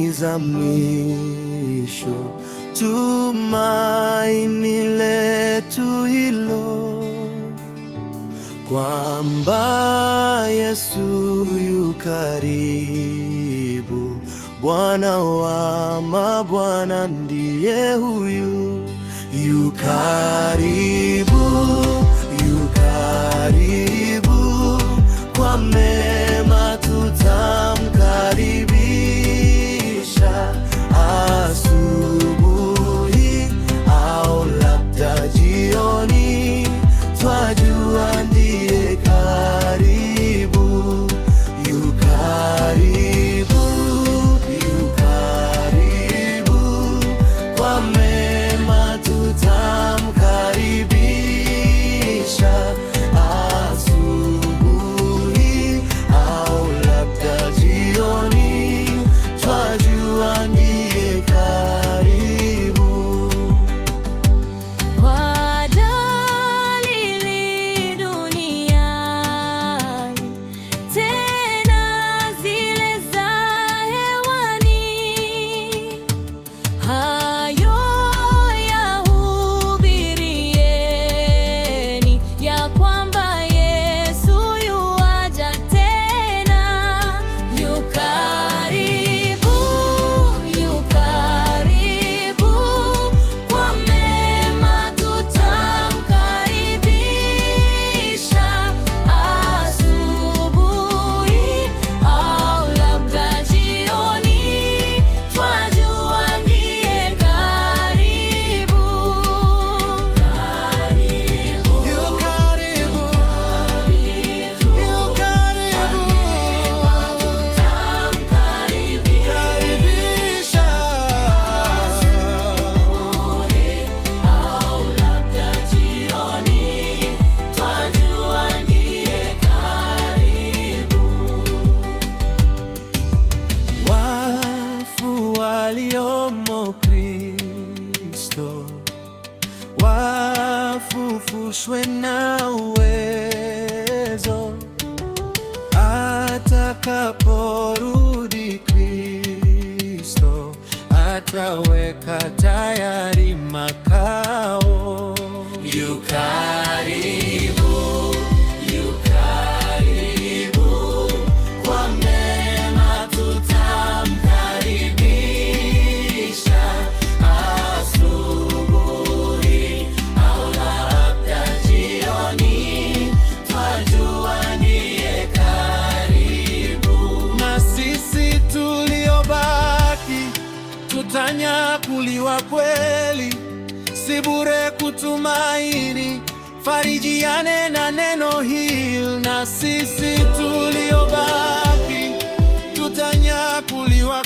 nyakati za mwisho, tumaini letu hilo, kwamba Yesu yu karibu. Bwana wa mabwana ndiye huyu, yu karibu, yu karibu. Kwa mema tutamkaribisha, asubuhi au labda jioni, twajua ndiye karibu, yu karibu, yu karibu. Kwa mema tutamkaribisha, asubuhi au labda jioni, twajua ndiye karibu. Kwa dalili duniani, tena zile za hewani, hayo yahubirieni, ya kwamba Yesu yuaja tena, yu karibu, yu karibu. Kwa mema tutamkaribisha, asubuhi au labda jioni, twajua ndiye karibu, karibu. Yu karibu, yu karibu. Karibisha, Au labda jioni, twajua ndiye karibu. wafu waliomo Kristo wafufushwe na uwezo, atakaporudi Kristo ataweka tayari makao. Yu karibu, yu karibu. Kwa mema tutamkaribisha, asubuhi au labda jioni, twajua ndiye karibu. Na sisi tuliobaki tutanyakuliwa kweli, si bure kutumaini. Farijiane na neno hili, na sisi tuliobaki tutanyakuliwa